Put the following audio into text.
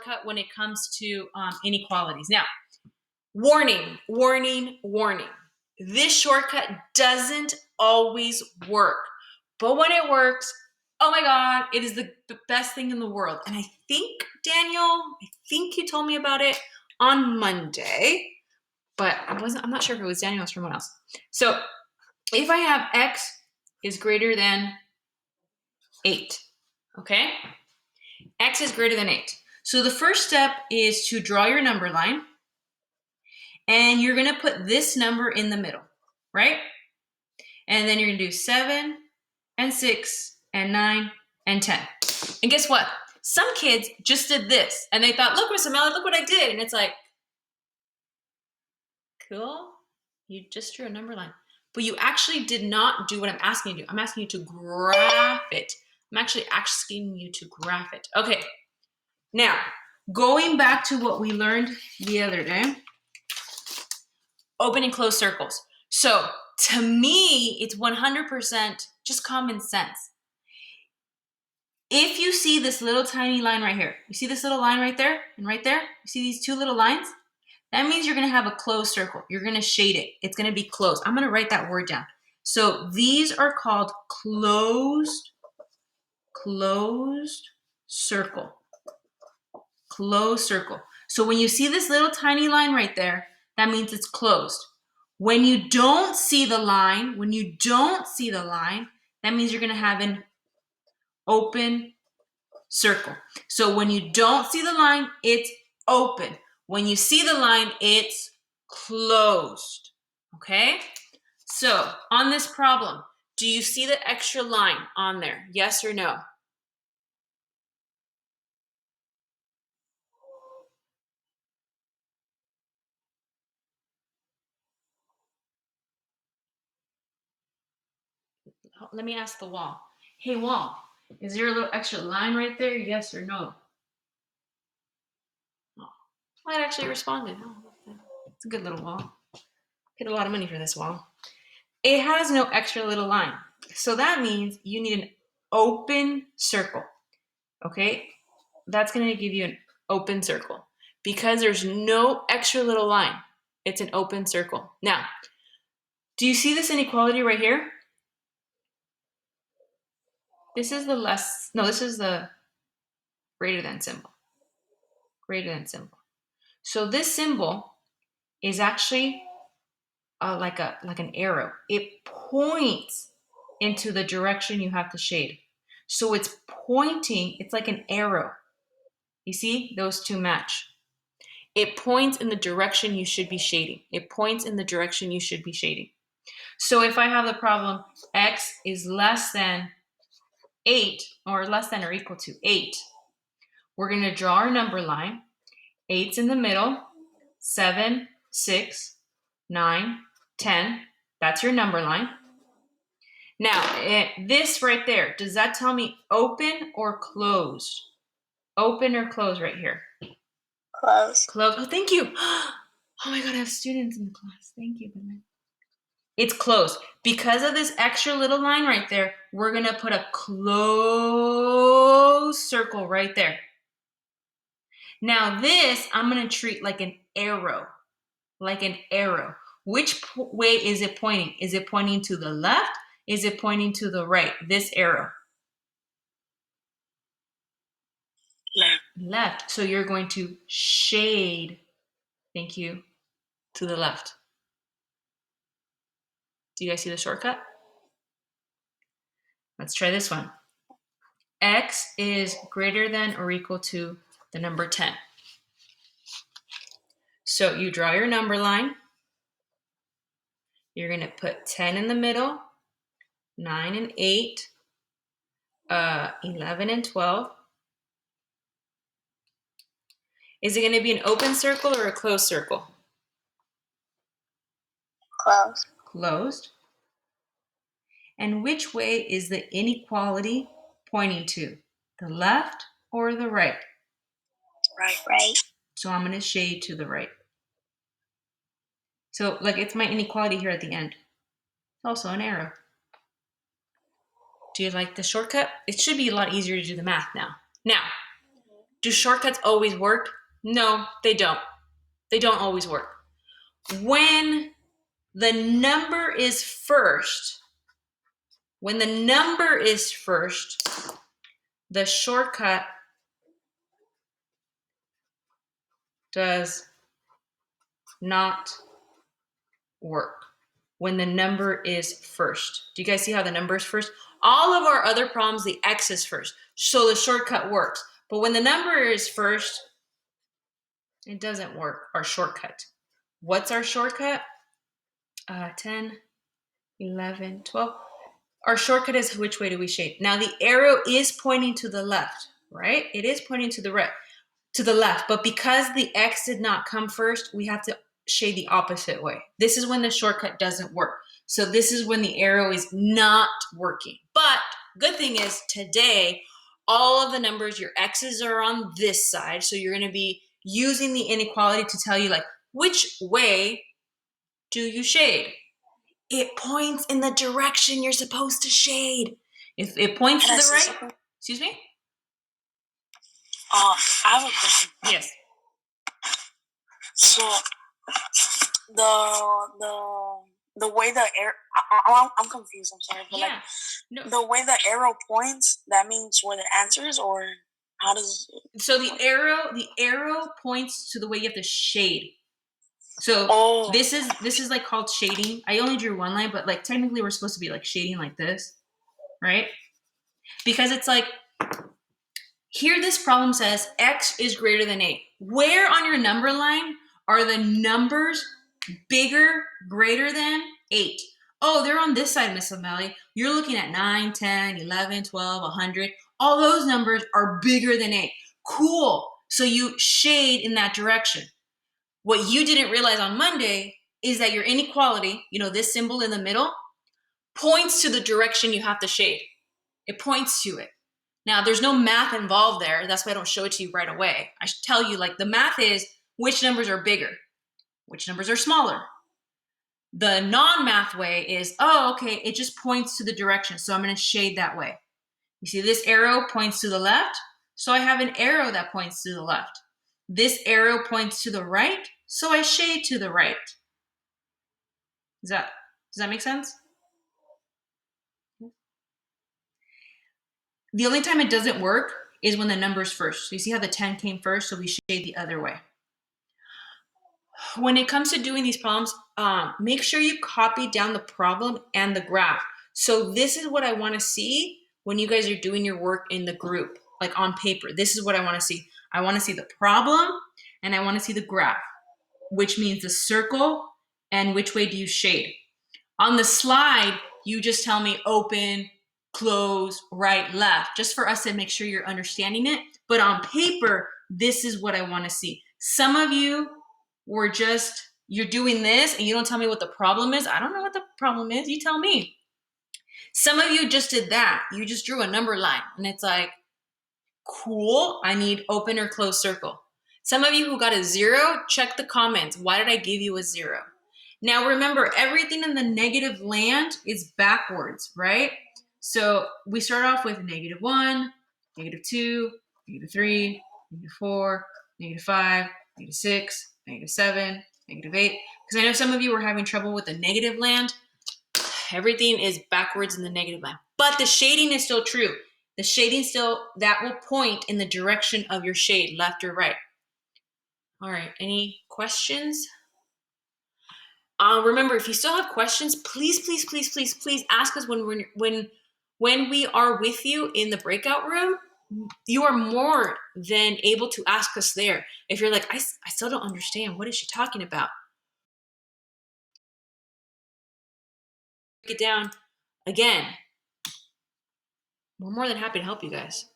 shortcut when it comes to inequalities. Now, warning, warning, warning. This shortcut doesn't always work, but when it works, oh my God, it is the best thing in the world. And I think, Daniel, you told me about it on Monday, but I'm not sure if it was Daniel or someone else. So if I have x is greater than 8, okay? X is greater than 8. So the first step is to draw your number line, and you're gonna put this number in the middle, right? And then you're gonna do 7 and 6 and 9 and 10. And guess what? Some kids just did this and they thought, look, Miss Amela, look what I did. And it's like, cool, you just drew a number line. But you actually did not do what I'm asking you to do. I'm asking you to graph it. I'm actually asking you to graph it. Okay, now going back to what we learned the other day, open and close circles. So to me, it's 100% just common sense. If you see this little tiny line right here, you see this little line right there and right there, you see these two little lines? That means you're gonna have a closed circle. You're gonna shade it. It's gonna be closed. I'm gonna write that word down. So these are called closed circle. Closed circle. So when you see this little tiny line right there, that means it's closed. When you don't see the line, that means you're gonna have an open circle. So when you don't see the line, it's open. When you see the line, it's closed. Okay? So on this problem, do you see the extra line on there? Yes or no? Let me ask the wall. Hey, wall, is there a little extra line right there? Yes or no? Oh, well, it actually responded. Oh, it's a good little wall. Paid a lot of money for this wall. It has no extra little line. So that means you need an open circle. Okay? That's going to give you an open circle because there's no extra little line. It's an open circle. Now, do you see this inequality right here? This is this is the greater than symbol. Greater than symbol. So this symbol is actually like an arrow. It points into the direction you have to shade. So it's pointing, it's like an arrow. You see, those two match. It points in the direction you should be shading. It points in the direction you should be shading. So if I have the problem x is less than 8 or less than or equal to 8, we're going to draw our number line. 8's in the middle, 7, 6, 9, 10. That's your number line. Now, this right there, does that tell me open or closed? Open or closed right here? Closed. Closed. Oh, thank you. Oh my God, I have students in the class. Thank you. It's closed. Because of this extra little line right there, we're going to put a closed circle right there. Now this, I'm going to treat like an arrow. Like an arrow. Which way is it pointing? Is it pointing to the left? Is it pointing to the right? This arrow. Left. Left. So you're going to shade, thank you, to the left. Do you guys see the shortcut? Let's try this one. X is greater than or equal to the number 10. So you draw your number line. You're going to put 10 in the middle, 9 and 8, 11 and 12. Is it going to be an open circle or a closed circle? Closed. Closed. And which way is the inequality pointing to? The left or the right? Right. Right. So I'm going to shade to the right. So like it's my inequality here at the end. It's also an arrow. Do you like the shortcut? It should be a lot easier to do the math now. Now, Do shortcuts always work? No, they don't. They don't always work. When the number is first, the shortcut does not work. When the number is first. Do you guys see how the number is first? All of our other problems, the X is first. So the shortcut works. But when the number is first, it doesn't work, our shortcut. What's our shortcut? 10, 11, 12. Our shortcut is which way do we shade? Now the arrow is pointing to the left, right? It is pointing to the left, but because the X did not come first, we have to shade the opposite way. This is when the shortcut doesn't work. So this is when the arrow is not working. But good thing is today, all of the numbers, your X's are on this side. So you're gonna be using the inequality to tell you like, which way do you shade? It points in the direction you're supposed to shade. If it points to the right, excuse me? I have a question. Yes. So the way the I'm confused. I'm sorry, but Yeah. No. the way the arrow points, that means where the answer is, or how does? So the arrow points to the way you have to shade. So this is like called shading. I only drew one line, but like technically we're supposed to be like shading like this, right? Because it's like here this problem says X is greater than 8. Where on your number line are the numbers bigger, greater than 8? Oh, they're on this side, Miss O'Malley. You're looking at 9, 10, 11, 12, 100. All those numbers are bigger than 8. Cool. So you shade in that direction. What you didn't realize on Monday is that your inequality, this symbol in the middle, points to the direction you have to shade. It points to it. Now, there's no math involved there. That's why I don't show it to you right away. I should tell you, like, the math is which numbers are bigger, which numbers are smaller. The non-math way is, oh, okay, it just points to the direction, so I'm going to shade that way. You see this arrow points to the left, so I have an arrow that points to the left. This arrow points to the right, so I shade to the right. Does that make sense? The only time it doesn't work is when the number's first. So you see how the 10 came first, so we shade the other way. When it comes to doing these problems, make sure you copy down the problem and the graph. So this is what I want to see when you guys are doing your work in the group, like on paper. This is what I want to see. I want to see the problem and I want to see the graph, which means the circle and which way do you shade. On the slide, you just tell me open, close, right, left, just for us to make sure you're understanding it. But on paper, this is what I want to see. Some of you were you're doing this and you don't tell me what the problem is. I don't know what the problem is. You tell me. Some of you just did that. You just drew a number line and it's like, cool, I need open or close circle. Some of you who got a 0, check the comments. Why did I give you a 0? Now remember, everything in the negative land is backwards, right? So we start off with -1, -2, -3, -4, -5, -6, -7, -8. Because I know some of you were having trouble with the negative land. Everything is backwards in the negative land. But the shading is still true. The shading that will point in the direction of your shade, left or right. All right, any questions? Remember, if you still have questions, please ask us when we are with you in the breakout room. You are more than able to ask us there. If you're like, I still don't understand. What is she talking about? Break it down again. We're more than happy to help you guys.